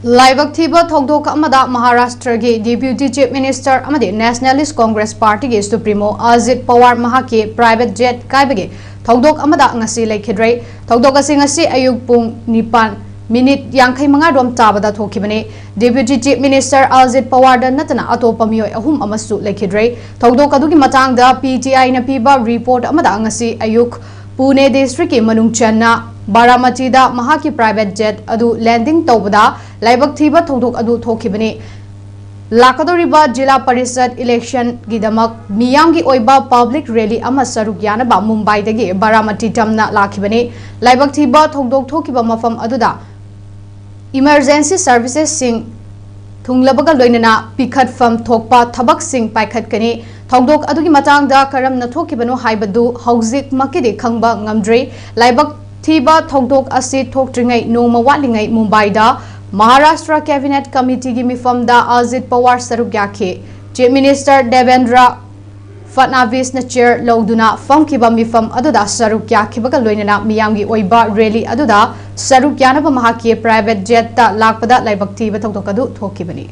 Laibak thiba thoudok amada Maharashtra ge Deputy Chief Minister amadi Nationalist Congress Party ge Supremo Ajit Pawar mahaki private jet kaibagi thoudok amada ngasi leikhidare thoudok ngasi ayuk pung 9 minute yangkai mangadom tabada thokibane Deputy Chief Minister Ajit Pawar da natana atopa miyoi ahum amasu leikhidare thoudok adugi matangda PTI na piba report amada ngasi ayuk Pune district ke manung channa Baramati da mahaki private jet adu landing tawbada laibak thiba thoudok adu thokibane lakadoriba jila parishad election gidamak miyamgi oiba public rally ama saruk yanaba Mumbai dagi Baramati tamna lakhibane laibak thiba thoudok thokiba mafam aduda emergency services sing thunglabaga loinana pikhat fam thokpa thabak sing paikhat kani thoudok adugi matangda karamna thokibano haibadu hauzik makide khangba ngamdre laibak thiba thoudok asi thoktringai noma watlingai Mumbai da Maharashtra Cabinet Committee gi mifam da Ajit Pawar saruk yakhe Chief Minister Devendra Fadnavis na chair loduna famkiba mifam aduda saruk yakhibaga loinana miyamgi oiba rally aduda saruk yanaba mahaki private jet ta lakpada laibak thiba thoudok adu thokibani